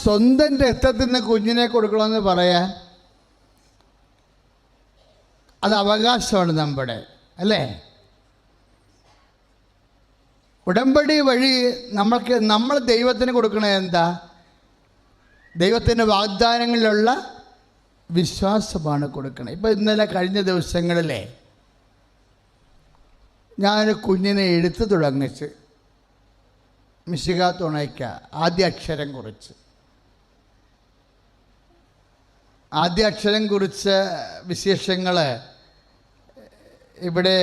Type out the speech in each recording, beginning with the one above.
സ്വന്തം രക്തത്തിൽ നിന്ന് കുഞ്ഞിനെ കൊടുക്കണമെന്ന് പറയാൻ അത് അവകാശമാണ് നമ്മുടെ, അല്ലേ? ഉടമ്പടി വഴി നമ്മൾ ദൈവത്തിന് കൊടുക്കണത് എന്താ? ദൈവത്തിൻ്റെ വാഗ്ദാനങ്ങളിലുള്ള വിശ്വാസമാണ് കൊടുക്കണം. ഇപ്പം ഇന്നലെ കഴിഞ്ഞ ദിവസങ്ങളിലെ ഞാനൊരു കുഞ്ഞിനെ എഴുത്ത് തുടങ്ങിച്ച് മിശിക തുണയ്ക്ക ആദ്യ അക്ഷരം കുറിച്ച വിശേഷങ്ങൾ ഇവിടെ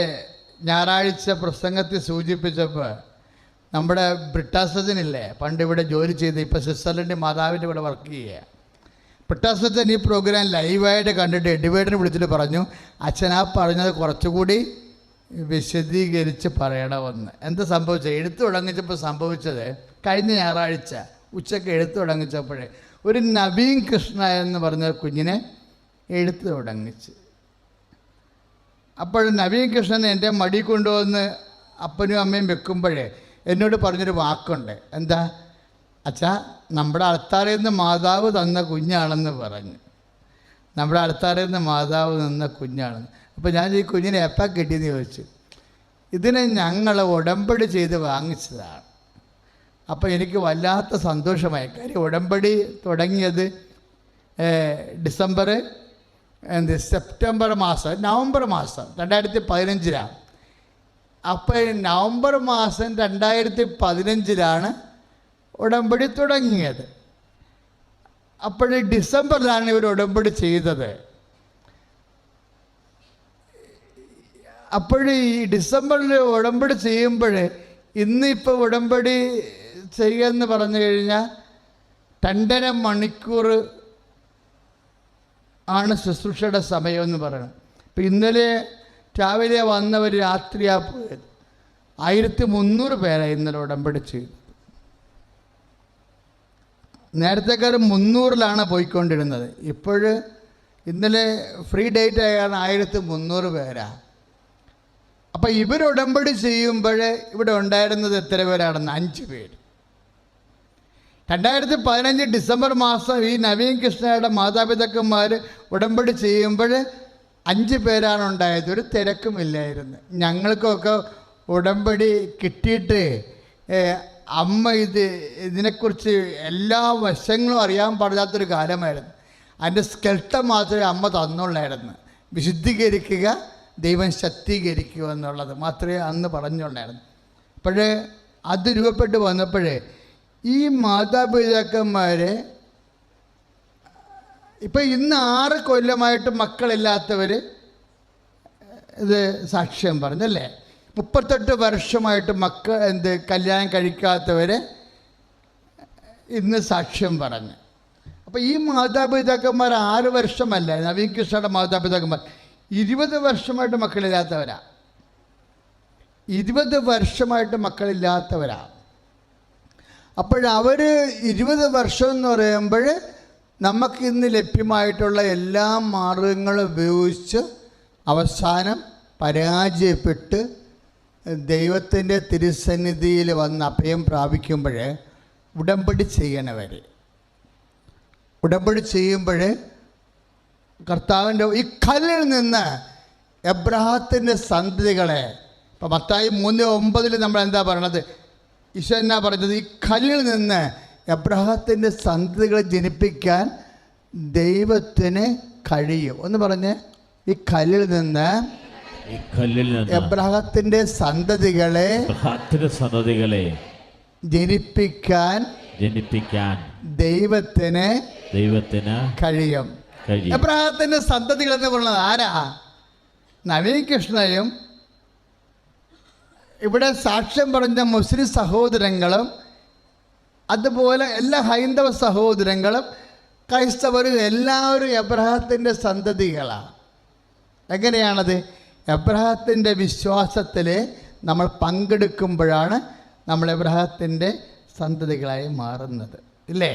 ഞായറാഴ്ച പ്രസംഗത്തിൽ സൂചിപ്പിച്ചപ്പോൾ നമ്മുടെ ബ്രിട്ടാസജനില്ലേ, പണ്ട് ഇവിടെ ജോലി ചെയ്ത് ഇപ്പോൾ സ്വിറ്റ്സർലൻഡ് മാതാവിൻ്റെ ഇവിടെ വർക്ക് ചെയ്യുക. ബ്രിട്ടാസജൻ ഈ പ്രോഗ്രാം ലൈവായിട്ട് കണ്ടിട്ട് എഡിവേറ്ററിനെ വിളിച്ചിട്ട് പറഞ്ഞു, അച്ഛനാ പറഞ്ഞത് കുറച്ചുകൂടി വിശദീകരിച്ച് പറയണമെന്ന്. എന്താ സംഭവിച്ചത്? എഴുത്ത് തുടങ്ങിച്ചപ്പോൾ സംഭവിച്ചത്, കഴിഞ്ഞ ഞായറാഴ്ച ഉച്ചയ്ക്ക് എഴുത്ത് തുടങ്ങിച്ചപ്പോഴേ ഒരു നവീൻ കൃഷ്ണ എന്ന് പറഞ്ഞ കുഞ്ഞിനെ എഴുത്ത് തുടങ്ങിച്ച്. അപ്പോൾ നവീൻ കൃഷ്ണൻ എൻ്റെ മടി കൊണ്ടുവന്ന് അപ്പനും അമ്മയും വെക്കുമ്പോഴേ എന്നോട് പറഞ്ഞൊരു വാക്കുണ്ട്. എന്താ? അച്ഛാ, നമ്മുടെ അൾത്താറിൽ നിന്ന് മാതാവ് തന്ന കുഞ്ഞാണെന്ന് പറഞ്ഞു. നമ്മുടെ അൾത്താറിൽ നിന്ന് മാതാവ് തന്ന കുഞ്ഞാണെന്ന്. അപ്പോൾ ഞാൻ ഈ കുഞ്ഞിനെ എപ്പോൾ കിട്ടിയെന്ന് ചോദിച്ചു. ഇതിനെ ഞങ്ങൾ ഉടമ്പടി ചെയ്ത് വാങ്ങിച്ചതാണ്. അപ്പോൾ എനിക്ക് വല്ലാത്ത സന്തോഷമായി. കാര്യം ഉടമ്പടി തുടങ്ങിയത് നവംബർ മാസം 2015. അപ്പോൾ നവംബർ മാസം 2015 ഉടമ്പടി തുടങ്ങിയത്. അപ്പോൾ ഡിസംബറിലാണ് ഇവർ ഉടമ്പടി ചെയ്തത്. അപ്പോൾ ഈ ഡിസംബറിൽ ഉടമ്പടി ചെയ്യുമ്പോൾ ഇന്നിപ്പോൾ ഉടമ്പടി ചെയ്യുമെന്ന് പറഞ്ഞു കഴിഞ്ഞാൽ 2.5 മണിക്കൂർ ആണ് ശുശ്രൂഷയുടെ സമയമെന്ന് പറയണം. ഇപ്പം ഇന്നലെ രാവിലെ വന്നവർ രാത്രിയാണ് പോയത്. 1300 പേരാണ് ഇന്നലെ ഉടമ്പടി ചെയ്തത്. നേരത്തെക്കാർ 300-ലാണ് പോയിക്കൊണ്ടിരുന്നത്. ഇന്നലെ ഫ്രീ ഡേറ്റ് ആയാണ് 1300 പേരാണ്. അപ്പം ഇവർ ഉടമ്പടി ചെയ്യുമ്പോൾ ഇവിടെ ഉണ്ടായിരുന്നത് എത്ര പേരാണെന്ന്? 5 പേര്. 2015 ഡിസംബർ മാസം ഈ നവീൻ കൃഷ്ണയുടെ മാതാപിതാക്കന്മാർ ഉടമ്പടി ചെയ്യുമ്പോൾ 5 പേരാണ് ഉണ്ടായത്. ഒരു തിരക്കുമില്ലായിരുന്നു. ഞങ്ങൾക്കൊക്കെ ഉടമ്പടി കിട്ടിയിട്ട് അമ്മ ഇതിനെക്കുറിച്ച് എല്ലാ വശങ്ങളും അറിയാൻ പാടില്ലാത്തൊരു കാലമായിരുന്നു. അതിൻ്റെ സ്കെൽട്ടം മാത്രമേ അമ്മ തന്നുള്ളായിരുന്നു. വിശുദ്ധീകരിക്കുക, ദൈവം ശക്തീകരിക്കുക എന്നുള്ളത് മാത്രമേ അന്ന് പറഞ്ഞുള്ളായിരുന്നു. അപ്പോഴേ അത് രൂപപ്പെട്ട് വന്നപ്പോഴേ ഈ മാതാപിതാക്കന്മാരെ ഇപ്പം ഇന്ന് 6 കൊല്ലമായിട്ട് മക്കളില്ലാത്തവർ ഇത് സാക്ഷ്യം പറഞ്ഞല്ലേ. 38 വർഷമായിട്ട് കല്യാണം കഴിക്കാത്തവർ ഇന്ന് സാക്ഷ്യം പറഞ്ഞു. അപ്പോൾ ഈ മാതാപിതാക്കന്മാർ 6 വർഷമല്ല, നവീൻ കൃഷ്ണയുടെ മാതാപിതാക്കന്മാർ 20 വർഷമായിട്ട് മക്കളില്ലാത്തവരാ. 20 വർഷമായിട്ട് മക്കളില്ലാത്തവരാ. അപ്പോഴവർ 20 വർഷം എന്ന് പറയുമ്പോൾ നമുക്കിന്ന് ലഭ്യമായിട്ടുള്ള എല്ലാ മാർഗങ്ങളും ഉപയോഗിച്ച് അവസാനം പരാജയപ്പെട്ട് ദൈവത്തിൻ്റെ തിരുസന്നിധിയിൽ വന്ന് അഭയം പ്രാപിക്കുമ്പോൾ ഉടമ്പടി ചെയ്യണവർ ഉടമ്പടി ചെയ്യുമ്പോൾ കർത്താവിൻ്റെ ഈ കല്ലിൽ നിന്ന് എബ്രഹാത്തിൻ്റെ സന്തതികളെ, ഇപ്പം മത്തായി 3:9 നമ്മൾ എന്താ പറയണത്? ഈശോ എന്നാ പറഞ്ഞത്? ഈ കല്ലിൽ നിന്ന് എബ്രഹാത്തിൻ്റെ സന്തതികളെ ജനിപ്പിക്കാൻ ദൈവത്തിന് കഴിയും. ഒന്ന് പറഞ്ഞ്, ഈ കല്ലിൽ നിന്ന് എബ്രഹാത്തിന്റെ സന്തതികളെ ജനിപ്പിക്കാൻ ദൈവത്തിന് കഴിയും. എബ്രഹാത്തിന്റെ സന്തതികൾ എന്ന് പറയുന്നത് ആരാ? നവീൻ കൃഷ്ണയും ഇവിടെ സാക്ഷ്യം പറഞ്ഞ മുസ്ലിം സഹോദരങ്ങളും അതുപോലെ എല്ലാ ഹൈന്ദവ സഹോദരങ്ങളും ക്രൈസ്തവരും എല്ലാവരും എബ്രഹാത്തിൻ്റെ സന്തതികളാണ്. എങ്ങനെയാണത്? എബ്രഹാത്തിൻ്റെ വിശ്വാസത്തിൽ നമ്മൾ പങ്കെടുക്കുമ്പോഴാണ് നമ്മൾ എബ്രഹാത്തിൻ്റെ സന്തതികളായി മാറുന്നത്, ഇല്ലേ?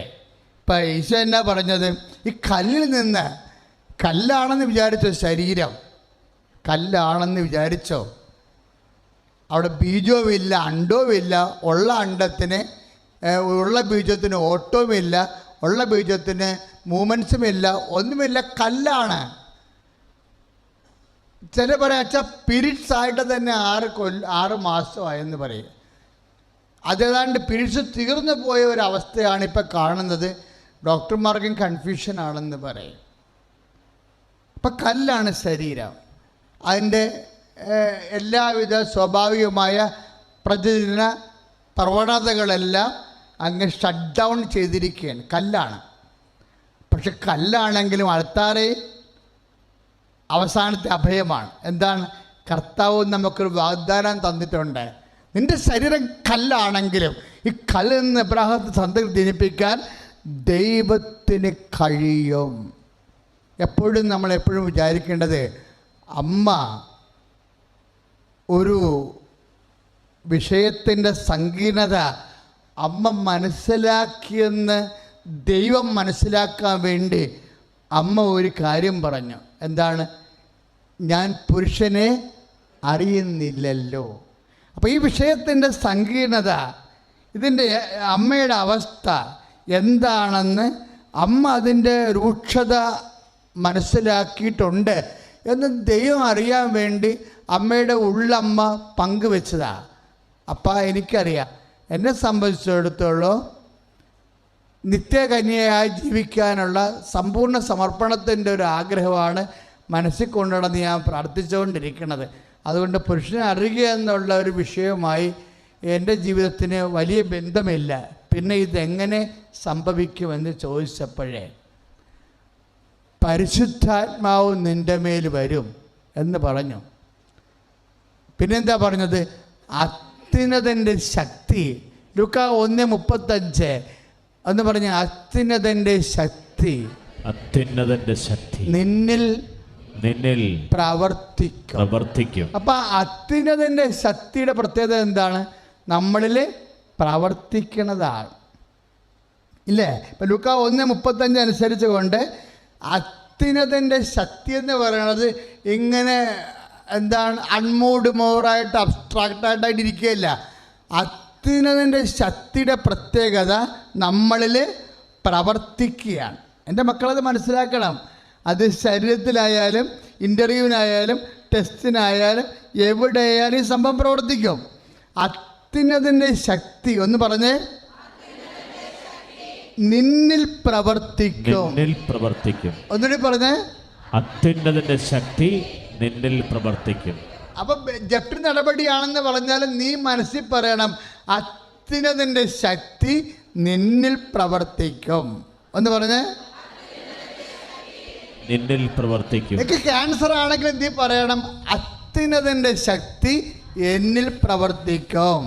ഇപ്പം ഈശോ എന്നാ പറഞ്ഞത്? ഈ കല്ലിൽ നിന്ന്, കല്ലാണെന്ന് വിചാരിച്ചോ, ശരീരം കല്ലാണെന്ന് വിചാരിച്ചോ, അവിടെ ബീജവുമില്ല, അണ്ടവുമില്ല. ഉള്ള അണ്ടത്തിന്, ഉള്ള ബീജത്തിന് ഓട്ടവുമില്ല, ഉള്ള ബീജത്തിന് മൂമെൻസുമില്ല, ഒന്നുമില്ല, കല്ലാണ്. ചില പറയാം അച്ഛാ പീരീഡ്സ് ആയിട്ട് തന്നെ 6 മാസമായെന്ന് പറയും. അതേതാണ്ട് പീരീഡ്സ് തീർന്നു പോയ ഒരവസ്ഥയാണ് ഇപ്പം കാണുന്നത്. ഡോക്ടർമാർക്കും കൺഫ്യൂഷനാണെന്ന് പറയും. അപ്പം കല്ലാണ് ശരീരം. അതിൻ്റെ എല്ലാവിധ സ്വാഭാവികമായ പ്രജനന പ്രവണതകളെല്ലാം അങ്ങ് ഷട്ട് ഡൗൺ ചെയ്തിരിക്കുകയാണ്. കല്ലാണ്. പക്ഷെ കല്ലാണെങ്കിലും അൾത്താരേ അവസാനത്തെ അഭയമാണ്. എന്താണ്? കർത്താവ് നമുക്കൊരു വാഗ്ദാനം തന്നിട്ടുണ്ട്. നിൻ്റെ ശരീരം കല്ലാണെങ്കിലും ഈ കല്ലിൽ നിന്ന് എബ്രാഹത്തെ സന്തതി ജനിപ്പിക്കാൻ ദൈവത്തിന് കഴിയും. എപ്പോഴും നമ്മളെപ്പോഴും വിചാരിക്കേണ്ടത്, അമ്മ ഒരു വിഷയത്തിൻ്റെ സങ്കീർണത അമ്മ മനസ്സിലാക്കിയെന്ന് ദൈവം മനസ്സിലാക്കാൻ വേണ്ടി അമ്മ ഒരു കാര്യം പറഞ്ഞു. എന്താണ്? ഞാൻ പുരുഷനെ അറിയുന്നില്ലല്ലോ. അപ്പോൾ ഈ വിഷയത്തിൻ്റെ സങ്കീർണത, ഇതിൻ്റെ അമ്മയുടെ അവസ്ഥ എന്താണെന്ന് അമ്മ അതിൻ്റെ രൂക്ഷത മനസ്സിലാക്കിയിട്ടുണ്ട് എന്ന് ദൈവം അറിയാൻ വേണ്ടി അമ്മയുടെ ഉള്ളമ്മ പങ്കുവെച്ചതാണ്. അപ്പം എനിക്കറിയാം, എന്നെ സംബന്ധിച്ചിടത്തോളം നിത്യകന്യയായി ജീവിക്കാനുള്ള സമ്പൂർണ്ണ സമർപ്പണത്തിൻ്റെ ഒരു ആഗ്രഹമാണ് മനസ്സിൽ കൊണ്ടുനടന്ന് ഞാൻ പ്രാർത്ഥിച്ചുകൊണ്ടിരിക്കുന്നത്. അതുകൊണ്ട് പുരുഷനെ അറിയുക എന്നുള്ള ഒരു വിഷയവുമായി എൻ്റെ ജീവിതത്തിന് വലിയ ബന്ധമില്ല. പിന്നെ ഇതെങ്ങനെ സംഭവിക്കുമെന്ന് ചോദിച്ചപ്പോഴേ, പരിശുദ്ധാത്മാവ് നിൻ്റെ മേൽ വരും എന്ന് പറഞ്ഞു. പിന്നെന്താ പറഞ്ഞത്? അത്യുന്നതൻ്റെ ശക്തി. ലൂക്കാ 1:35 എന്ന് പറഞ്ഞ അത്യുന്നതൻ്റെ ശക്തി, അത്യുന്നതൻ്റെ ശക്തി നിന്നിൽ പ്രവർത്തിക്കും. അപ്പം അത്യുന്നതൻ്റെ ശക്തിയുടെ പ്രത്യേകത എന്താണ്? നമ്മളിൽ പ്രവർത്തിക്കുന്നതാണ്. ഇല്ലേ? ഇപ്പം ലൂക്കാ 1:35 അനുസരിച്ച് കൊണ്ട് അത്യുന്നതൻ്റെ ശക്തി എന്ന് പറയുന്നത് ഇങ്ങനെ എന്താണ്, അൺമൂഡ് മോറായിട്ട് അബ്സ്ട്രാക്റ്റായിട്ടായിട്ട് ഇരിക്കുകയല്ല. അത്യുന്നതൻ്റെ ശക്തിയുടെ പ്രത്യേകത നമ്മളിൽ പ്രവർത്തിക്കുകയാണ്. എൻ്റെ മക്കളത് മനസ്സിലാക്കണം. അത് ശരീരത്തിലായാലും ഇൻ്റർവ്യൂവിനായാലും ടെസ്റ്റിനായാലും എവിടെയായാലും ഈ സംഭവം പ്രവർത്തിക്കും. അത്യുന്നതൻ്റെ ശക്തി ഒന്ന് പറഞ്ഞേ, നിന്നിൽ പ്രവർത്തിക്കും. ഒന്നുകൂടി പറഞ്ഞേ, അത്യുന്നതൻ്റെ ശക്തി നിന്നിൽ പ്രവർത്തിക്കും. അപ്പം ജപ്തി നടപടിയാണെന്ന് പറഞ്ഞാൽ നീ മനസ്സിൽ പറയണം, അത്യുന്നതൻ്റെ ശക്തി നിന്നിൽ പ്രവർത്തിക്കും. ഒന്ന് പറഞ്ഞേ, നിന്നിൽ പ്രവർത്തിക്കും. എനിക്ക് ക്യാൻസർ ആണെങ്കിലും നീ പറയണം, അത്യുന്നതൻ്റെ ശക്തി എന്നിൽ പ്രവർത്തിക്കും.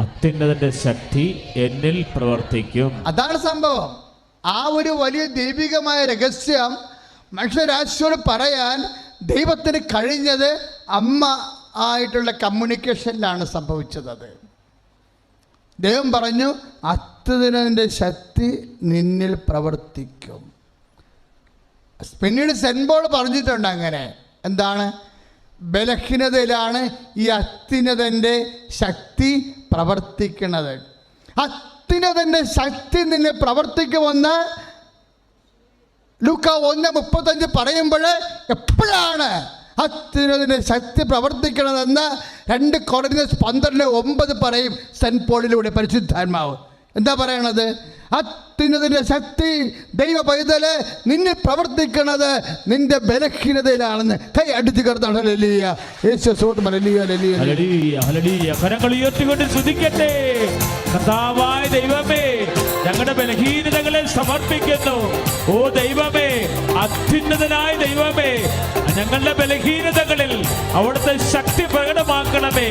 അത്യുന്നതൻ്റെ ശക്തി എന്നിൽ പ്രവർത്തിക്കും. അതാണ് സംഭവം. ആ ഒരു വലിയ ദൈവികമായ രഹസ്യം മനുഷ്യരാശിയോട് പറയാൻ ദൈവത്തിന് കഴിഞ്ഞത് അമ്മ ആയിട്ടുള്ള കമ്മ്യൂണിക്കേഷനിലാണ് സംഭവിച്ചത്. അത് ദൈവം പറഞ്ഞു, അത്യുന്നതൻ്റെ ശക്തി നിന്നിൽ പ്രവർത്തിക്കും. പിന്നീട് സെന്റ് പോൾ പറഞ്ഞിട്ടുണ്ട് അങ്ങനെ. എന്താണ്? ബലഹീനതയിലാണ് ഈ അത്യുന്നതൻ്റെ ശക്തി പ്രവർത്തിക്കുന്നത്. അത്യുന്നതൻ്റെ ശക്തി നിന്നെ പ്രവർത്തിക്കുമെന്ന് ലൂക്കാ 1:35 പറയുമ്പോൾ എപ്പോഴാണ് അത്യുന്നതൻ്റെ ശക്തി പ്രവർത്തിക്കണതെന്ന് 2 കൊരിന്ത്യർ 12:9 പറയും സെന്റ് പോളിലൂടെ പരിശുദ്ധാത്മാവ്. എന്താ പറയണത്? അത്യുന്നതൻ്റെ ശക്തി ദൈവ പൈതല് നിന്നെ പ്രവർത്തിക്കണത് നിന്റെ ബലഹീനതയിലാണെന്ന്. കൈ അടിച്ചു കർത്താൻ കരങ്ങൾ ഉയർത്തിക്കൊണ്ട് സ്തുതിക്കട്ടെ. കർത്താവായ ദൈവമേ, ഞങ്ങളുടെ ബലഹീനതകളെ സമർപ്പിക്കുന്നു. ഓ ദൈവമേ, അത്യുന്നതനായ ദൈവമേ, ഞങ്ങളുടെ ബലഹീനതകളിൽ അവിടുത്തെ ശക്തി പ്രകടമാക്കണമേ.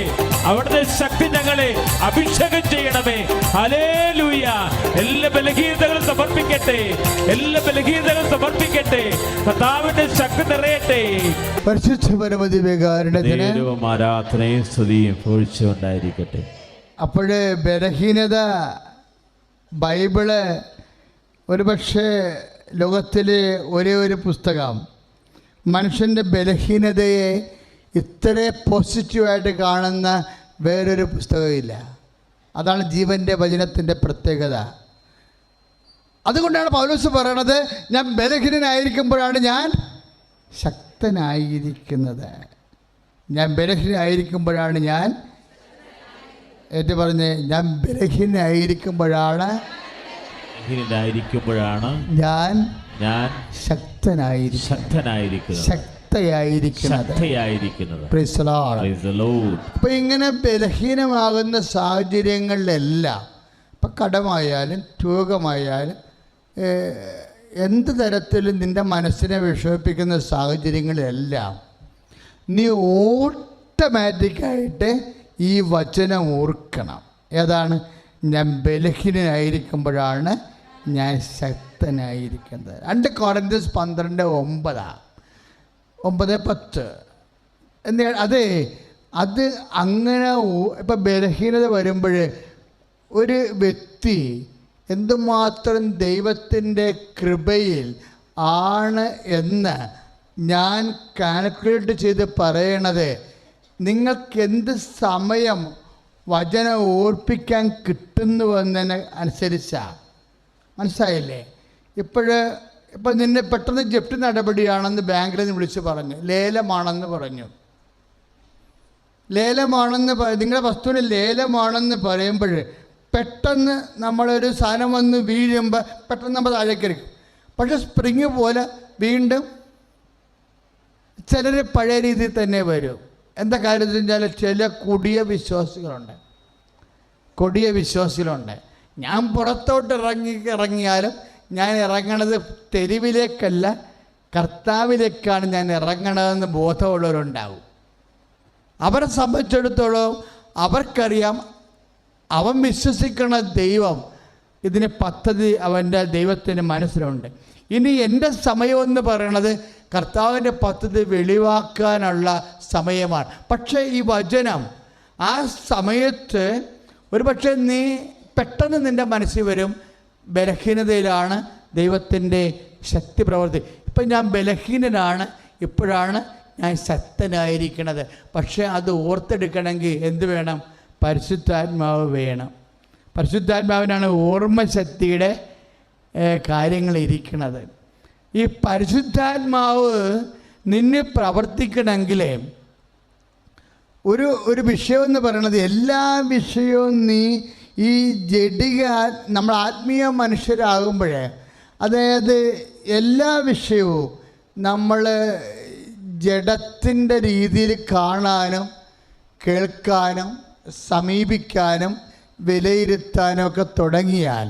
അവിടുത്തെ ശക്തി ഞങ്ങളെ അഭിഷേകം ചെയ്യണമേ. ഹല്ലേലൂയ. എല്ലാ ബലഹീനതകളും സമർപ്പിക്കട്ടെ. എല്ലാ ബലഹീനതകളും സമർപ്പിക്കട്ടെ. കർത്താവിന്റെ ശക്തി നിറയട്ടെ. പരിശുദ്ധ പരമദിവ്യകാരുണ്യത്തിന് ആരാധനയും സ്തുതിയും പൊഴിച്ചുകൊണ്ടായിരിക്കട്ടെ. അപ്പോഴേ ബലഹീനത, ബൈബിള് ഒരുപക്ഷെ ലോകത്തിലെ ഒരേ ഒരു പുസ്തകം മനുഷ്യൻ്റെ ബലഹീനതയെ ഇത്ര പോസിറ്റീവായിട്ട് കാണുന്ന വേറൊരു പുസ്തകമില്ല. അതാണ് ജീവൻ്റെ വചനത്തിൻ്റെ പ്രത്യേകത. അതുകൊണ്ടാണ് പൗലോസ് പറയണത്, ഞാൻ ബലഹീനനായിരിക്കുമ്പോഴാണ് ഞാൻ ശക്തനായിരിക്കുന്നത്. ഞാൻ ബലഹീനനായിരിക്കുമ്പോഴാണ് ഞാൻ പറഞ്ഞ് ഞാൻ ബലഹീനനായിരിക്കുമ്പോഴാണ് ഞാൻ ശക്തനായിരിക്കുന്നത്. അപ്പൊ ഇങ്ങനെ ബലഹീനമാകുന്ന സാഹചര്യങ്ങളിലെല്ലാം, ഇപ്പം കടമായാലും രോഗമായാലും എന്ത് തരത്തിലും നിൻ്റെ മനസ്സിനെ വിഷമിപ്പിക്കുന്ന സാഹചര്യങ്ങളിലെല്ലാം നീ ഓട്ടോമാറ്റിക്കായിട്ട് ഈ വചനം ഓർക്കണം. ഏതാണ്? ഞാൻ ബലഹീനനായിരിക്കുമ്പോഴാണ് ഞാൻ ശക്തനായിരിക്കുന്നത്. 2 Corinthians 12:9-10. അതെ, അത് അങ്ങനെ ഇപ്പം ബലഹീനത വരുമ്പോൾ ഒരു വ്യക്തി എന്തുമാത്രം ദൈവത്തിൻ്റെ കൃപയിൽ ആണ് എന്ന് ഞാൻ കാൽക്കുലേറ്റ് ചെയ്ത് പറയണത്, നിങ്ങൾക്ക് എന്ത് സമയം വചനം ഓർപ്പിക്കാൻ കിട്ടുന്നുവെന്നതിന് അനുസരിച്ചാണ്. മനസ്സിലായില്ലേ? ഇപ്പം നിന്നെ പെട്ടെന്ന് ജപ്തി നടപടിയാണെന്ന് ബാങ്കിൽ നിന്ന് വിളിച്ച് പറഞ്ഞു, ലേലമാണെന്ന് പറഞ്ഞു. നിങ്ങളുടെ വസ്തുവിന് ലേലമാണെന്ന് പറയുമ്പോൾ പെട്ടെന്ന് നമ്മളൊരു സാധനം വന്ന് വീഴുമ്പോൾ പെട്ടെന്ന് നമ്മൾ താഴേക്കിരിക്കും. പക്ഷെ സ്പ്രിങ് പോലെ വീണ്ടും ചിലർ പഴയ രീതിയിൽ തന്നെ വരും. എന്താ കാര്യത്തിൽ വെച്ചാൽ ചില കൊടിയ വിശ്വാസികളുണ്ട്. ഞാൻ പുറത്തോട്ട് ഇറങ്ങിയാലും ഞാൻ ഇറങ്ങണത് തെരുവിലേക്കല്ല, കർത്താവിലേക്കാണ് ഞാൻ ഇറങ്ങണതെന്ന് ബോധമുള്ളവരുണ്ടാവും. അവരെ സംബന്ധിച്ചിടത്തോളം അവർക്കറിയാം, അവൻ വിശ്വസിക്കുന്ന ദൈവം ഇതിന് പദ്ധതി അവൻ്റെ ദൈവത്തിന് മനസ്സിലുണ്ട്. ഇനി എൻ്റെ സമയമെന്ന് പറയണത് കർത്താവിൻ്റെ പദ്ധതി വെളിവാക്കാനുള്ള സമയമാണ്. പക്ഷേ ഈ വചനം ആ സമയത്ത് ഒരു പക്ഷേ നീ പെട്ടെന്ന് നിൻ്റെ മനസ്സിൽ വരും, ബലഹീനതയിലാണ് ദൈവത്തിൻ്റെ ശക്തി പ്രവർത്തി. ഇപ്പം ഞാൻ ബലഹീനനാണ്, ഇപ്പോഴാണ് ഞാൻ ശക്തനായിരിക്കണത്. പക്ഷേ അത് ഓർത്തെടുക്കണമെങ്കിൽ എന്ത് വേണം? പരിശുദ്ധാത്മാവ് വേണം. പരിശുദ്ധാത്മാവിനാണ് ഓർമ്മശക്തിയുടെ കാര്യങ്ങൾ ഇരിക്കുന്നത്. ഈ പരിശുദ്ധാത്മാവ് നിന്നെ പ്രവർത്തിക്കണമെങ്കിൽ ഒരു വിഷയമെന്ന് പറയണത്, എല്ലാ വിഷയവും നീ ഈ നമ്മൾ ആത്മീയ മനുഷ്യരാകുമ്പോൾ, അതായത് എല്ലാ വിഷയവും നമ്മൾ ജഡത്തിൻ്റെ രീതിയിൽ കാണാനും കേൾക്കാനും സമീപിക്കാനും വിലയിരുത്താനും ഒക്കെ തുടങ്ങിയാൽ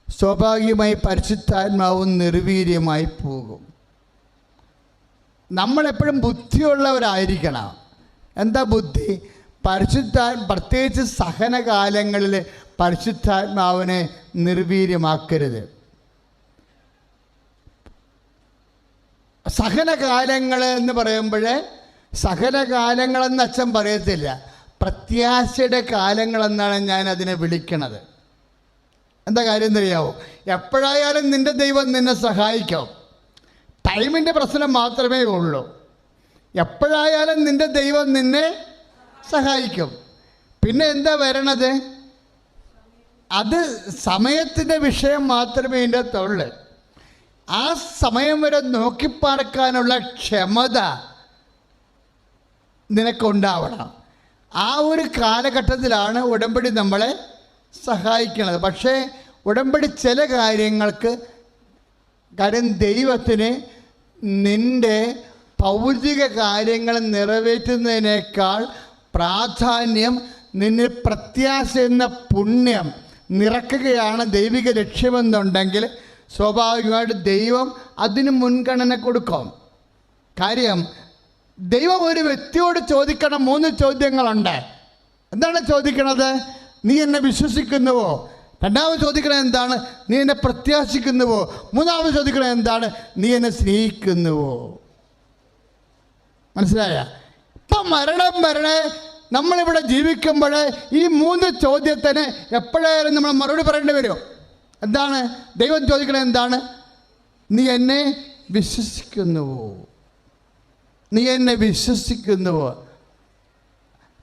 സ്വാഭാവികമായി പരിശുദ്ധാത്മാവും നിർവീര്യമായി പോകും. നമ്മളെപ്പോഴും ബുദ്ധിയുള്ളവരായിരിക്കണം. എന്താ ബുദ്ധി? പ്രത്യേകിച്ച് സഹനകാലങ്ങളിൽ പരിശുദ്ധാത്മാവിനെ നിർവീര്യമാക്കരുത്. സഹനകാലങ്ങൾ എന്ന് പറയുമ്പോൾ സഹനകാലങ്ങളെന്ന് അച്ഛൻ പറയത്തില്ല, പ്രത്യാശയുടെ കാലങ്ങളെന്നാണ് ഞാൻ അതിനെ വിളിക്കണത്. എന്താ കാര്യം എന്നറിയാവോ? എപ്പോഴായാലും നിൻ്റെ ദൈവം നിന്നെ സഹായിക്കും. ടൈമിൻ്റെ പ്രശ്നം മാത്രമേ ഉള്ളൂ. എപ്പോഴായാലും നിൻ്റെ ദൈവം നിന്നെ സഹായിക്കും. പിന്നെ എന്താ വരണത്? അത് സമയത്തിൻ്റെ വിഷയം മാത്രമേ ഇതിൻ്റെ അകത്തുള്ളൂ. ആ സമയം വരെ നോക്കിപ്പാർക്കാനുള്ള ക്ഷമത നിനക്കുണ്ടാവണം. ആ ഒരു കാലഘട്ടത്തിലാണ് ഉടമ്പടി നമ്മളെ സഹായിക്കുന്നത്. പക്ഷേ ഉടമ്പടി ചില കാര്യങ്ങൾക്ക്, കാര്യം ദൈവത്തിന് നിൻ്റെ ഭൗതിക കാര്യങ്ങൾ നിറവേറ്റുന്നതിനേക്കാൾ പ്രാധാന്യം നിന്നിൽ പ്രത്യാശ എന്ന പുണ്യം നിറക്കുകയാണ് ദൈവിക ലക്ഷ്യമെന്നുണ്ടെങ്കിൽ സ്വാഭാവികമായിട്ട് ദൈവം അതിന് മുൻഗണന കൊടുക്കും. കാര്യം ദൈവം ഒരു വ്യക്തിയോട് ചോദിക്കണം 3 ചോദ്യങ്ങളുണ്ട്. എന്താണ് ചോദിക്കണത്? നീ എന്നെ വിശ്വസിക്കുന്നുവോ? രണ്ടാമത് ചോദിക്കണത് എന്താണ്? നീ എന്നെ പ്രത്യാശിക്കുന്നുവോ? മൂന്നാമത് ചോദിക്കണത് എന്താണ്? നീ എന്നെ സ്നേഹിക്കുന്നുവോ? മനസ്സിലായ? ഇപ്പം മരണം വരണേ നമ്മളിവിടെ ജീവിക്കുമ്പോൾ ഈ 3 ചോദ്യത്തിന് എപ്പോഴായാലും നമ്മൾ മറുപടി പറയേണ്ടി വരും. എന്താണ് ദൈവം ചോദിക്കണത്? എന്താണ്? നീ എന്നെ വിശ്വസിക്കുന്നുവോ? നീ എന്നെ വിശ്വസിക്കുന്നുവോ?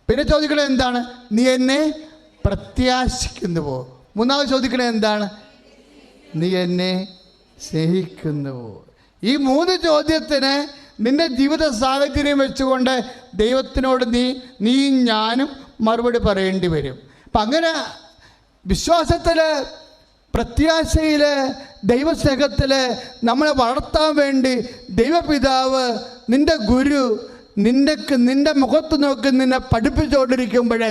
പിന്നെ ചോദിക്കണത് എന്താണ്? നീ എന്നെ പ്രത്യാശിക്കുന്നുവോ? മൂന്നാമത് ചോദിക്കണത് എന്താണ്? നീ എന്നെ സ്നേഹിക്കുന്നുവോ? ഈ 3 ചോദ്യത്തിന് നിന്റെ ജീവിത സാഹചര്യം വെച്ചുകൊണ്ട് ദൈവത്തിനോട് നീയും ഞാനും മറുപടി പറയേണ്ടി വരും. അപ്പം അങ്ങനെ വിശ്വാസത്തിൽ, പ്രത്യാശയിൽ, ദൈവസ്നേഹത്തിൽ നമ്മളെ വളർത്താൻ വേണ്ടി ദൈവപിതാവ്, നിൻ്റെ ഗുരു നിൻ്റെ മുഖത്ത് നോക്കി നിന്നെ പഠിപ്പിച്ചുകൊണ്ടിരിക്കുമ്പോൾ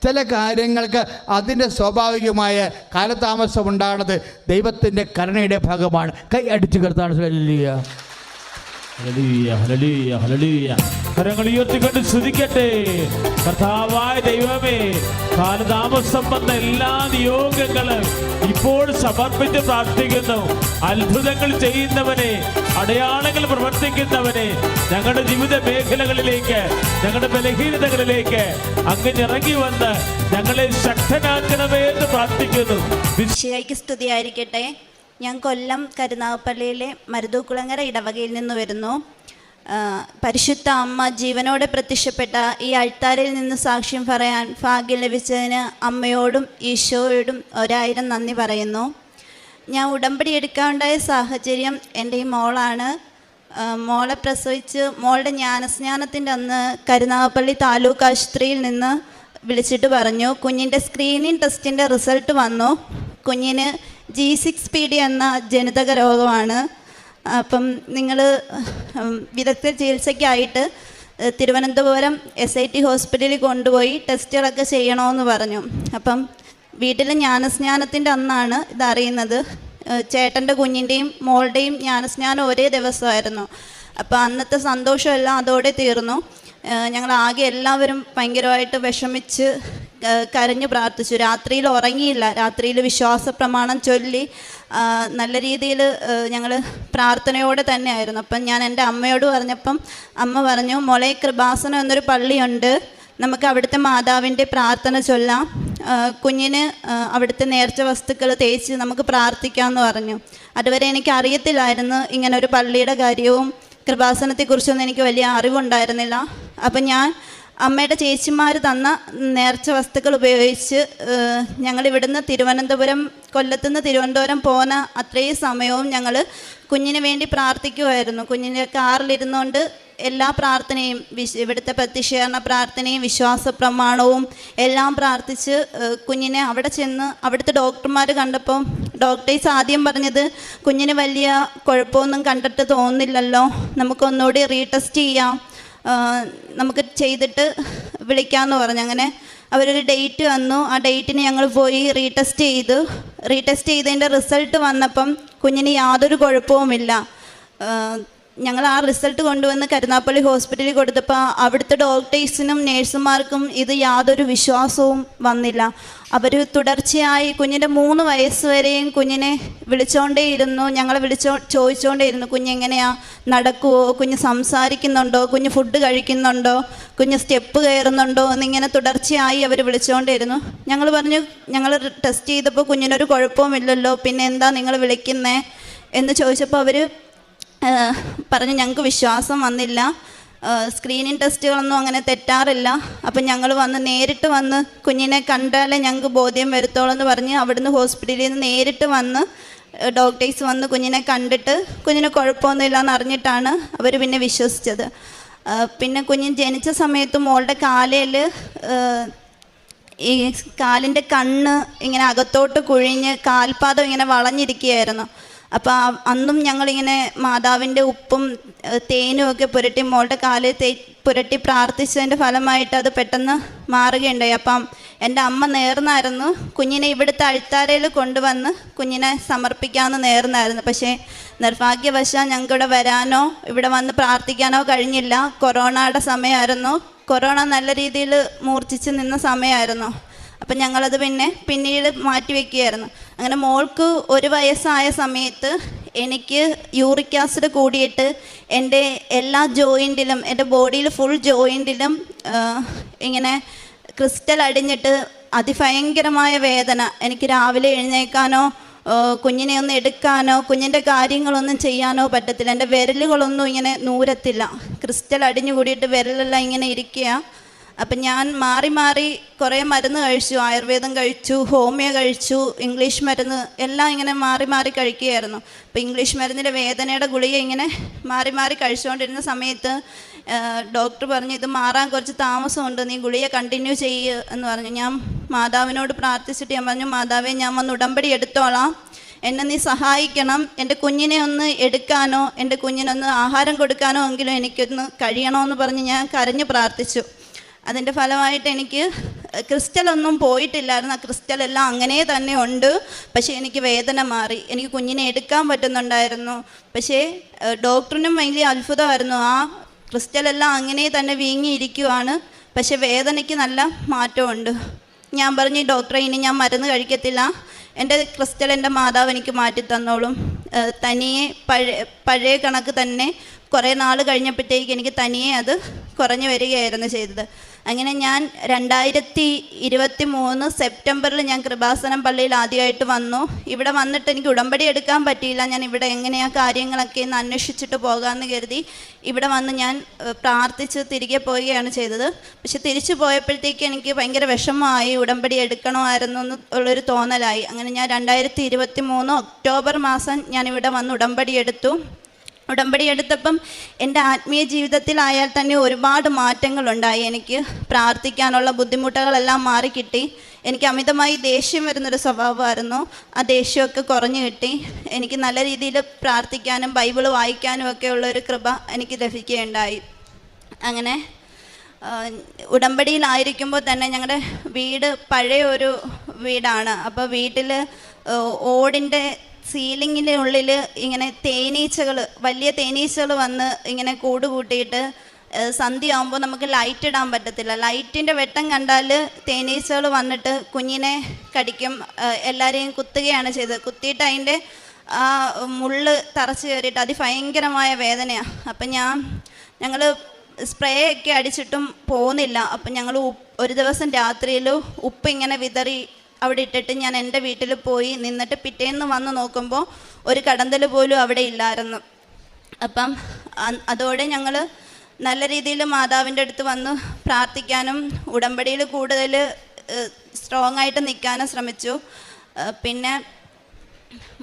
ചില കാര്യങ്ങൾക്ക് അതിൻ്റെ സ്വാഭാവികമായ കാലതാമസം ഉണ്ടാകുന്നത് ദൈവത്തിൻ്റെ കരുണയുടെ ഭാഗമാണ്. കൈ അടിച്ചു കിടത്താണ്. Hallelujah, hallelujah, hallelujah. കരങ്ങൾ ഉയർത്തിക്കൊണ്ട് സ്തുതിക്കട്ടെ. കർത്താവായ ദൈവമേ, കാലതാമസം വന്ന എല്ലാ നിയോഗങ്ങളും ഇപ്പോൾ സമർപ്പിച്ച് പ്രാർത്ഥിക്കുന്നു. അത്ഭുതങ്ങൾ ചെയ്യുന്നവനെ, അടയാളങ്ങൾ പ്രവർത്തിക്കുന്നവനെ, ഞങ്ങളുടെ ജീവിത മേഖലകളിലേക്ക്, ഞങ്ങളുടെ ബലഹീനതകളിലേക്ക് അങ്ങ് ഇറങ്ങി വന്ന് ഞങ്ങളെ ശക്തനാക്കണമേ എന്ന് പ്രാർത്ഥിക്കുന്നു. ഈശോയ്ക്ക് സ്തുതിയായിരിക്കട്ടെ. ഞാൻ കൊല്ലം കരുനാഗപ്പള്ളിയിലെ മരുതൂക്കുളങ്ങര ഇടവകയിൽ നിന്ന് വരുന്നു. പരിശുദ്ധ അമ്മ ജീവനോടെ പ്രത്യക്ഷപ്പെട്ട ഈ അൾത്താരിൽ നിന്ന് സാക്ഷ്യം പറയാൻ ഭാഗ്യം ലഭിച്ചതിന് അമ്മയോടും ഈശോയോടും 1000 നന്ദി പറയുന്നു. ഞാൻ ഉടമ്പടി എടുക്കാനുണ്ടായ സാഹചര്യം എൻ്റെ ഈ മോളാണ്. മോളെ പ്രസവിച്ച് മോളുടെ ജ്ഞാനസ്നാനത്തിൻ്റെ അന്ന് കരുനാഗപ്പള്ളി താലൂക്ക് ആശുപത്രിയിൽ നിന്ന് വിളിച്ചിട്ട് പറഞ്ഞു, കുഞ്ഞിൻ്റെ സ്ക്രീനിങ് ടെസ്റ്റിൻ്റെ റിസൾട്ട് വന്നു. കുഞ്ഞിന് G6PD എന്ന ജനിതക രോഗമാണ്. അപ്പം നിങ്ങൾ വിദഗ്ധ ചികിത്സയ്ക്കായിട്ട് തിരുവനന്തപുരം SIT ഹോസ്പിറ്റലിൽ കൊണ്ടുപോയി ടെസ്റ്റുകളൊക്കെ ചെയ്യണമെന്ന് പറഞ്ഞു. അപ്പം വീട്ടിൽ ജ്ഞാനസ്നാനത്തിൻ്റെ അന്നാണ് ഇതറിയുന്നത്. ചേട്ടൻ്റെ കുഞ്ഞിൻ്റെയും മോളുടെയും ജ്ഞാനസ്നാനം ഒരേ ദിവസമായിരുന്നു. അപ്പോൾ അന്നത്തെ സന്തോഷമെല്ലാം അതോടെ തീർന്നു. ഞങ്ങളാകെ എല്ലാവരും ഭയങ്കരമായിട്ട് വിഷമിച്ച് കരഞ്ഞു പ്രാർത്ഥിച്ചു. രാത്രിയിൽ ഉറങ്ങിയില്ല. രാത്രിയിൽ വിശ്വാസ പ്രമാണം ചൊല്ലി നല്ല രീതിയിൽ ഞങ്ങൾ പ്രാർത്ഥനയോടെ തന്നെയായിരുന്നു. അപ്പം ഞാൻ എൻ്റെ അമ്മയോട് പറഞ്ഞപ്പം അമ്മ പറഞ്ഞു, മോളെ കൃപാസനം എന്നൊരു പള്ളിയുണ്ട്, നമുക്ക് അവിടുത്തെ മാതാവിൻ്റെ പ്രാർത്ഥന ചൊല്ലാം, കുഞ്ഞിന് അവിടുത്തെ നേർച്ച വസ്തുക്കൾ തേച്ച് നമുക്ക് പ്രാർത്ഥിക്കാമെന്ന് പറഞ്ഞു. അതുവരെ എനിക്ക് അറിയത്തില്ലായിരുന്നു ഇങ്ങനെ ഒരു പള്ളിയുടെ കാര്യവും കൃപാസനത്തെക്കുറിച്ചൊന്നും എനിക്ക് വലിയ അറിവുണ്ടായിരുന്നില്ല. അപ്പം ഞാൻ അമ്മയുടെ ചേച്ചിമാർ തന്ന നേർച്ച വസ്തുക്കൾ ഉപയോഗിച്ച് ഞങ്ങളിവിടുന്ന് കൊല്ലത്തുനിന്ന് തിരുവനന്തപുരം പോകുന്ന അത്രയും സമയവും ഞങ്ങൾ കുഞ്ഞിന് വേണ്ടി പ്രാർത്ഥിക്കുമായിരുന്നു. കുഞ്ഞിൻ്റെ കാറിലിരുന്നുകൊണ്ട് എല്ലാ പ്രാർത്ഥനയും, ഇവിടുത്തെ പ്രത്യക്ഷീകരണ പ്രാർത്ഥനയും വിശ്വാസ പ്രമാണവും എല്ലാം പ്രാർത്ഥിച്ച് കുഞ്ഞിനെ അവിടെ ചെന്ന് അവിടുത്തെ ഡോക്ടർമാർ കണ്ടപ്പോൾ ഡോക്ടേഴ്സ് ആദ്യം പറഞ്ഞത്, കുഞ്ഞിന് വലിയ കുഴപ്പമൊന്നും കണ്ടിട്ട് തോന്നുന്നില്ലല്ലോ, നമുക്കൊന്നുകൂടി റീടെസ്റ്റ് ചെയ്യാം, നമുക്ക് ചെയ്തിട്ട് വിളിക്കാമെന്ന് പറഞ്ഞു. അങ്ങനെ അവരൊരു ഡേറ്റ് വന്നു. ആ ഡേറ്റിന് ഞങ്ങൾ പോയി റീടെസ്റ്റ് ചെയ്തതിൻ്റെ റിസൾട്ട് വന്നപ്പം കുഞ്ഞിന് യാതൊരു കുഴപ്പവുമില്ല. ഞങ്ങൾ ആ റിസൾട്ട് കൊണ്ടുവന്ന് കരുനാഗപ്പള്ളി ഹോസ്പിറ്റലിൽ കൊടുത്തപ്പോൾ അവിടുത്തെ ഡോക്ടേഴ്സിനും നേഴ്സുമാർക്കും ഇത് യാതൊരു വിശ്വാസവും വന്നില്ല. അവർ തുടർച്ചയായി കുഞ്ഞിൻ്റെ 3 വയസ്സ് വരെയും കുഞ്ഞിനെ വിളിച്ചുകൊണ്ടേയിരുന്നു. ഞങ്ങളെ ചോദിച്ചുകൊണ്ടേയിരുന്നു, കുഞ്ഞെങ്ങനെയാണ്, നടക്കുമോ, കുഞ്ഞ് സംസാരിക്കുന്നുണ്ടോ, കുഞ്ഞ് ഫുഡ് കഴിക്കുന്നുണ്ടോ, കുഞ്ഞ് സ്റ്റെപ്പ് കയറുന്നുണ്ടോ എന്നിങ്ങനെ തുടർച്ചയായി അവർ വിളിച്ചുകൊണ്ടേയിരുന്നു. ഞങ്ങൾ പറഞ്ഞു, ഞങ്ങൾ ടെസ്റ്റ് ചെയ്തപ്പോൾ കുഞ്ഞിനൊരു കുഴപ്പവുമില്ലല്ലോ, പിന്നെ എന്താ നിങ്ങൾ വിളിക്കുന്നേ എന്ന് ചോദിച്ചപ്പോൾ അവർ പറഞ്ഞു, ഞങ്ങൾക്ക് വിശ്വാസം വന്നില്ല, സ്ക്രീനിങ് ടെസ്റ്റുകളൊന്നും അങ്ങനെ തെറ്റാറില്ല, അപ്പം ഞങ്ങൾ നേരിട്ട് വന്ന് കുഞ്ഞിനെ കണ്ടാലേ ഞങ്ങൾക്ക് ബോധ്യം വരുത്തോളൂ എന്ന് പറഞ്ഞ് അവിടുന്ന് ഹോസ്പിറ്റലിൽ നിന്ന് നേരിട്ട് വന്ന് ഡോക്ടേഴ്സ് വന്ന് കുഞ്ഞിനെ കണ്ടിട്ട് കുഞ്ഞിന് കുഴപ്പമൊന്നുമില്ല എന്ന് അറിഞ്ഞിട്ടാണ് അവർ പിന്നെ വിശ്വസിച്ചത്. പിന്നെ കുഞ്ഞ് ജനിച്ച സമയത്ത് മോളുടെ കാലയിൽ ഈ കാലിൻ്റെ കണ്ണ് ഇങ്ങനെ അകത്തോട്ട് കുഴിഞ്ഞ് കാൽപാദം ഇങ്ങനെ വളഞ്ഞിരിക്കുകയായിരുന്നു. അപ്പോൾ അന്നും ഞങ്ങളിങ്ങനെ മാതാവിൻ്റെ ഉപ്പും തേനും ഒക്കെ പുരട്ടി മോളുടെ കാലിൽ പുരട്ടി പ്രാർത്ഥിച്ചതിൻ്റെ ഫലമായിട്ട് അത് പെട്ടെന്ന് മാറുകയുണ്ടായി. അപ്പം എൻ്റെ അമ്മ നേർന്നായിരുന്നു കുഞ്ഞിനെ ഇവിടുത്തെ അൾത്താരയിൽ കൊണ്ടുവന്ന് കുഞ്ഞിനെ സമർപ്പിക്കാമെന്ന് നേർന്നായിരുന്നു. പക്ഷേ നിർഭാഗ്യവശാൽ ഞങ്ങൾക്കിവിടെ വരാനോ ഇവിടെ വന്ന് പ്രാർത്ഥിക്കാനോ കഴിഞ്ഞില്ല. കൊറോണയുടെ സമയമായിരുന്നു. കൊറോണ നല്ല രീതിയിൽ മൂർച്ഛിച്ച് നിന്ന സമയമായിരുന്നു. അപ്പം ഞങ്ങളത് പിന്നീട് മാറ്റിവെക്കുകയായിരുന്നു. അങ്ങനെ മോൾക്ക് 1 വയസ്സായ സമയത്ത് എനിക്ക് യൂറിക് ആസിഡ് കൂടിയിട്ട് എൻ്റെ എല്ലാ ജോയിൻറ്റിലും, എൻ്റെ ബോഡിയിൽ ഫുൾ ജോയിൻറ്റിലും ഇങ്ങനെ ക്രിസ്റ്റൽ അടിഞ്ഞിട്ട് അതിഭയങ്കരമായ വേദന. എനിക്ക് രാവിലെ എഴുന്നേൽക്കാനോ കുഞ്ഞിനെ ഒന്ന് എടുക്കാനോ കുഞ്ഞിൻ്റെ കാര്യങ്ങളൊന്നും ചെയ്യാനോ പറ്റത്തില്ല. എൻ്റെ വിരലുകളൊന്നും ഇങ്ങനെ നൂരത്തില്ല. ക്രിസ്റ്റൽ അടിഞ്ഞു കൂടിയിട്ട് വിരലെല്ലാം ഇങ്ങനെ ഇരിക്കുക. അപ്പം ഞാൻ മാറി മാറി കുറേ മരുന്ന് കഴിച്ചു. ആയുർവേദം കഴിച്ചു, ഹോമിയോ കഴിച്ചു, ഇംഗ്ലീഷ് മരുന്ന് എല്ലാം ഇങ്ങനെ മാറി മാറി കഴിക്കുകയായിരുന്നു. അപ്പോൾ ഇംഗ്ലീഷ് മരുന്നിൻ്റെ വേദനയുടെ ഗുളിക ഇങ്ങനെ മാറി മാറി കഴിച്ചുകൊണ്ടിരുന്ന സമയത്ത് ഡോക്ടർ പറഞ്ഞു, ഇത് മാറാൻ കുറച്ച് താമസമുണ്ട്, നീ ഗുളിക കണ്ടിന്യൂ ചെയ്യുക എന്ന് പറഞ്ഞു. ഞാൻ മാതാവിനോട് പ്രാർത്ഥിച്ചിട്ട് ഞാൻ പറഞ്ഞു, മാതാവേ, ഞാൻ വന്ന് ഉടമ്പടി എടുത്തോളാം, എന്നെ നീ സഹായിക്കണം, എൻ്റെ കുഞ്ഞിനെ ഒന്ന് എടുക്കാനോ എൻ്റെ കുഞ്ഞിനൊന്ന് ആഹാരം കൊടുക്കാനോ എങ്കിലും എനിക്കൊന്ന് കഴിയണമെന്ന് പറഞ്ഞ് ഞാൻ കരഞ്ഞ് പ്രാർത്ഥിച്ചു. അതിൻ്റെ ഫലമായിട്ട് എനിക്ക് ക്രിസ്റ്റലൊന്നും പോയിട്ടില്ലായിരുന്നു. ആ ക്രിസ്റ്റലെല്ലാം അങ്ങനെ തന്നെ ഉണ്ട്. പക്ഷേ എനിക്ക് വേദന മാറി, എനിക്ക് കുഞ്ഞിനെ എടുക്കാൻ പറ്റുന്നുണ്ടായിരുന്നു. പക്ഷേ ഡോക്ടറിനും വലിയ അത്ഭുതമായിരുന്നു. ആ ക്രിസ്റ്റലെല്ലാം അങ്ങനെ തന്നെ വീങ്ങിയിരിക്കുവാണ്, പക്ഷേ വേദനയ്ക്ക് നല്ല മാറ്റമുണ്ട്. ഞാൻ പറഞ്ഞു, ഡോക്ടറെ, ഇനി ഞാൻ മരുന്ന് കഴിക്കത്തില്ല, എൻ്റെ ക്രിസ്റ്റൽ എൻ്റെ മാതാവ് എനിക്ക് മാറ്റി തന്നോളും. തനിയെ പഴയ കണക്ക് തന്നെ കുറേ നാൾ കഴിഞ്ഞപ്പോഴത്തേക്ക് എനിക്ക് തനിയെ അത് കുറഞ്ഞു വരികയായിരുന്നു ചെയ്തത്. അങ്ങനെ ഞാൻ 2023 സെപ്റ്റംബറിൽ ഞാൻ കൃപാസനം പള്ളിയിൽ ആദ്യമായിട്ട് വന്നു. ഇവിടെ വന്നിട്ട് എനിക്ക് ഉടമ്പടി എടുക്കാൻ പറ്റിയില്ല. ഞാൻ ഇവിടെ എങ്ങനെയാണ് കാര്യങ്ങളൊക്കെ എന്ന് അന്വേഷിച്ചിട്ട് പോകാമെന്ന് കരുതി ഇവിടെ വന്ന് ഞാൻ പ്രാർത്ഥിച്ച് തിരികെ പോവുകയാണ് ചെയ്തത്. പക്ഷെ തിരിച്ചു പോയപ്പോഴത്തേക്ക് എനിക്ക് ഭയങ്കര വിഷമമായി, ഉടമ്പടി എടുക്കണമായിരുന്നു എന്നുള്ളൊരു തോന്നലായി. അങ്ങനെ ഞാൻ 2023 ഒക്ടോബർ മാസം ഞാനിവിടെ വന്ന് ഉടമ്പടി എടുത്തു. ഉടമ്പടി എടുത്തപ്പം എൻ്റെ ആത്മീയ ജീവിതത്തിലായാൽ തന്നെ ഒരുപാട് മാറ്റങ്ങളുണ്ടായി. എനിക്ക് പ്രാർത്ഥിക്കാനുള്ള ബുദ്ധിമുട്ടുകളെല്ലാം മാറിക്കിട്ടി. എനിക്ക് അമിതമായി ദേഷ്യം വരുന്നൊരു സ്വഭാവമായിരുന്നു. ആ ദേഷ്യമൊക്കെ കുറഞ്ഞു കിട്ടി. എനിക്ക് നല്ല രീതിയിൽ പ്രാർത്ഥിക്കാനും ബൈബിൾ വായിക്കാനും ഒക്കെ ഉള്ളൊരു കൃപ എനിക്ക് ലഭിക്കുകയുണ്ടായി. അങ്ങനെ ഉടമ്പടിയിലായിരിക്കുമ്പോൾ തന്നെ ഞങ്ങളുടെ വീട് പഴയ ഒരു വീടാണ്. അപ്പോൾ വീട്ടിൽ ഓടിൻ്റെ സീലിങ്ങിൻ്റെ ഉള്ളിൽ ഇങ്ങനെ തേനീച്ചകൾ, വലിയ തേനീച്ചകൾ വന്ന് ഇങ്ങനെ കൂട് കൂട്ടിയിട്ട് സന്ധ്യ ആകുമ്പോൾ നമുക്ക് ലൈറ്റ് ഇടാൻ പറ്റത്തില്ല. ലൈറ്റിൻ്റെ വെട്ടം കണ്ടാൽ തേനീച്ചകൾ വന്നിട്ട് കുഞ്ഞിനെ കടിക്കും, എല്ലാവരെയും കുത്തുകയാണ് ചെയ്തത്. കുത്തിയിട്ട് അതിൻ്റെ ആ മുള്ള് തറച്ച് കയറിയിട്ട് അതിഭയങ്കരമായ വേദനയാണ്. അപ്പം ഞങ്ങൾ സ്പ്രേ ഒക്കെ അടിച്ചിട്ടും പോകുന്നില്ല. അപ്പം ഞങ്ങൾ ഒരു ദിവസം രാത്രിയിൽ ഉപ്പ് ഇങ്ങനെ വിതറി അവിടെ ഇട്ടിട്ട് ഞാൻ എൻ്റെ വീട്ടിൽ പോയി നിന്നിട്ട് പിറ്റേന്ന് വന്ന് നോക്കുമ്പോൾ ഒരു കടന്തൽ പോലും അവിടെ ഇല്ലായിരുന്നു. അപ്പം അതോടെ ഞങ്ങൾ നല്ല രീതിയിൽ മാതാവിൻ്റെ അടുത്ത് വന്ന് പ്രാർത്ഥിക്കാനും ഉടമ്പടിയിൽ കൂടുതൽ സ്ട്രോങ് ആയിട്ട് നിൽക്കാനും ശ്രമിച്ചു. പിന്നെ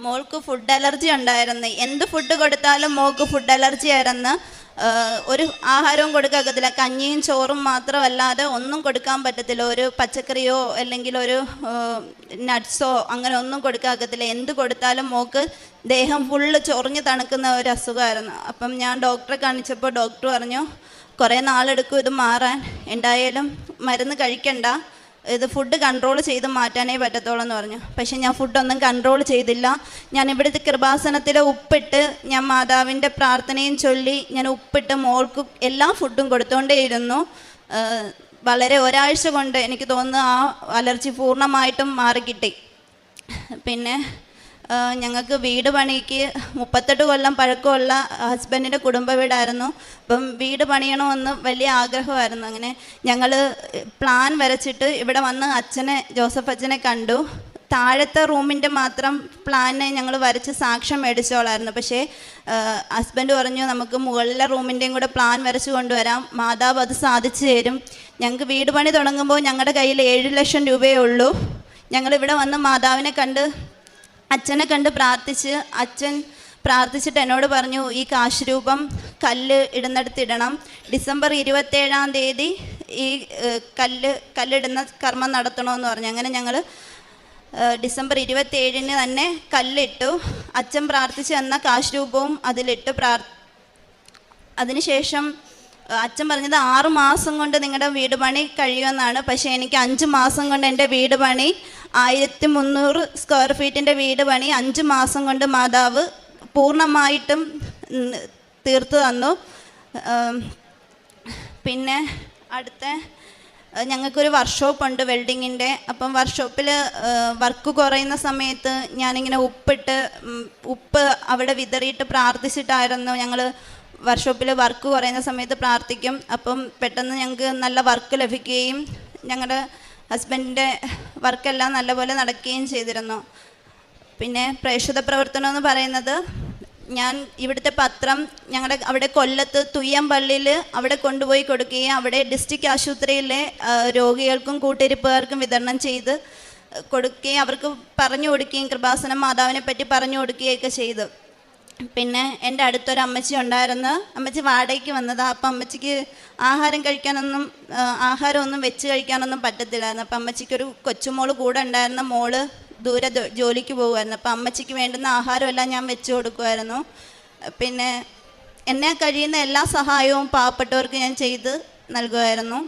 മോൾക്ക് ഫുഡ് അലർജി ഉണ്ടായിരുന്നു. എന്ത് ഫുഡ് കൊടുത്താലും മോൾക്ക് ഫുഡ് അലർജി ആയിരുന്നു. ഒരു ആഹാരവും കൊടുക്കാക്കത്തില്ല. കഞ്ഞിയും ചോറും മാത്രമല്ലാതെ ഒന്നും കൊടുക്കാൻ പറ്റത്തില്ല. ഒരു പച്ചക്കറിയോ അല്ലെങ്കിൽ ഒരു നട്ട്സോ അങ്ങനെ ഒന്നും കൊടുക്കാക്കത്തില്ല. എന്ത് കൊടുത്താലും മോൾക്ക് ദേഹം ഫുള്ള് ചൊറിഞ്ഞ് തണുക്കുന്ന ഒരു അസുഖമായിരുന്നു. അപ്പം ഞാൻ ഡോക്ടറെ കാണിച്ചപ്പോൾ ഡോക്ടർ പറഞ്ഞു, കുറേ നാളെടുക്കും ഇത് മാറാൻ, എന്തായാലും മരുന്ന് കഴിക്കണ്ട, ഇത് ഫുഡ് കൺട്രോൾ ചെയ്ത് മാറ്റാനേ പറ്റത്തുള്ളൂ എന്ന് പറഞ്ഞു. പക്ഷെ ഞാൻ ഫുഡൊന്നും കൺട്രോൾ ചെയ്തില്ല. ഞാൻ ഇവിടുത്തെ കൃപാസനത്തിൽ ഉപ്പിട്ട് ഞാൻ മാതാവിൻ്റെ പ്രാർത്ഥനയും ചൊല്ലി ഞാൻ ഉപ്പിട്ട് മോൾക്ക് എല്ലാ ഫുഡും കൊടുത്തുകൊണ്ടേയിരുന്നു. വളരെ ഒരാഴ്ച കൊണ്ട് എനിക്ക് തോന്നുന്നു ആ അലർജി പൂർണ്ണമായിട്ടും മാറിക്കിട്ടി. പിന്നെ ഞങ്ങൾക്ക് വീട് പണിക്ക് 38 കൊല്ലം പഴക്കമുള്ള ഹസ്ബൻഡിൻ്റെ കുടുംബ വീടായിരുന്നു. അപ്പം വീട് പണിയണമെന്ന് വലിയ ആഗ്രഹമായിരുന്നു. അങ്ങനെ ഞങ്ങൾ പ്ലാൻ വരച്ചിട്ട് ഇവിടെ വന്ന് ജോസഫ് അച്ഛനെ കണ്ടു. താഴത്തെ റൂമിൻ്റെ മാത്രം പ്ലാനെ ഞങ്ങൾ വരച്ച് സാക്ഷ്യം മേടിച്ചോളായിരുന്നു. പക്ഷേ ഹസ്ബൻഡ് പറഞ്ഞു, നമുക്ക് മുകളിലെ റൂമിൻ്റെയും കൂടെ പ്ലാൻ വരച്ച് കൊണ്ടുവരാം, മാതാവ് അത് സാധിച്ചു തരും. ഞങ്ങൾക്ക് വീട് പണി തുടങ്ങുമ്പോൾ ഞങ്ങളുടെ കയ്യിൽ 7 ലക്ഷം രൂപയേ ഉള്ളൂ. ഞങ്ങളിവിടെ വന്ന് മാതാവിനെ കണ്ട് അച്ഛനെ കണ്ട് പ്രാർത്ഥിച്ച്, അച്ഛൻ പ്രാർത്ഥിച്ചിട്ട് എന്നോട് പറഞ്ഞു, ഈ കാശ് രൂപം കല്ല് ഇടുന്നിടത്തിടണം, ഡിസംബർ 27-ാം തീയതി ഈ കല്ലിടുന്ന കർമ്മം നടത്തണമെന്ന് പറഞ്ഞു. അങ്ങനെ ഞങ്ങൾ ഡിസംബർ 27-ന് തന്നെ കല്ലിട്ടു. അച്ഛൻ പ്രാർത്ഥിച്ച് തന്ന കാശ് രൂപവും അതിലിട്ട് അതിനുശേഷം അച്ഛൻ പറഞ്ഞത് 6 മാസം കൊണ്ട് നിങ്ങളുടെ വീട് പണി കഴിയുമെന്നാണ്. പക്ഷേ എനിക്ക് 5 മാസം കൊണ്ട് എൻ്റെ വീട് പണി 1300 സ്ക്വയർ ഫീറ്റിൻ്റെ വീട് പണി 5 മാസം കൊണ്ട് മാതാവ് പൂർണ്ണമായിട്ടും തീർത്തു തന്നു. പിന്നെ ഞങ്ങൾക്കൊരു വർക്ക്ഷോപ്പുണ്ട് വെൽഡിങ്ങിൻ്റെ. അപ്പം വർക്ക്ഷോപ്പിൽ വർക്ക് കുറയുന്ന സമയത്ത് ഞാനിങ്ങനെ ഉപ്പ് അവിടെ വിതറിയിട്ട് പ്രാർത്ഥിച്ചിട്ടായിരുന്നു. ഞങ്ങൾ വർക്ക്ഷോപ്പിൽ വർക്ക് കുറയുന്ന സമയത്ത് പ്രാർത്ഥിക്കും. അപ്പം പെട്ടെന്ന് ഞങ്ങൾക്ക് നല്ല വർക്ക് ലഭിക്കുകയും ഞങ്ങളുടെ ഹസ്ബൻഡിൻ്റെ വർക്കെല്ലാം നല്ലപോലെ നടക്കുകയും ചെയ്തിരുന്നു. പിന്നെ പ്രേക്ഷിത പ്രവർത്തനം എന്ന് പറയുന്നത് ഞാൻ ഇവിടുത്തെ പത്രം ഞങ്ങളുടെ അവിടെ കൊല്ലത്ത് തുയ്യം പള്ളിയിൽ അവിടെ കൊണ്ടുപോയി കൊടുക്കുകയും അവിടെ ഡിസ്ട്രിക്ട് ആശുപത്രിയിലെ രോഗികൾക്കും കൂട്ടിരിപ്പുകാർക്കും വിതരണം ചെയ്ത് കൊടുക്കുകയും അവർക്ക് പറഞ്ഞു കൊടുക്കുകയും കൃപാസനം മാതാവിനെ പറ്റി പറഞ്ഞു കൊടുക്കുകയൊക്കെ ചെയ്തു. പിന്നെ എൻ്റെ അടുത്തൊരു അമ്മച്ചി ഉണ്ടായിരുന്നു. അമ്മച്ചി വാടകയ്ക്ക് വന്നതാണ്. അപ്പം അമ്മച്ചിക്ക് ആഹാരമൊന്നും വെച്ച് കഴിക്കാനൊന്നും പറ്റത്തില്ലായിരുന്നു. അപ്പം അമ്മച്ചിക്കൊരു കൊച്ചുമോള് കൂടെ ഉണ്ടായിരുന്ന മോള് ദൂരെ ജോലിക്ക് പോകുമായിരുന്നു. അപ്പം അമ്മച്ചിക്ക് വേണ്ടുന്ന ആഹാരമെല്ലാം ഞാൻ വെച്ച് കൊടുക്കുമായിരുന്നു. പിന്നെ എന്നെ കഴിയുന്ന എല്ലാ സഹായവും പാവപ്പെട്ടവർക്ക് ഞാൻ ചെയ്ത് നൽകുമായിരുന്നു.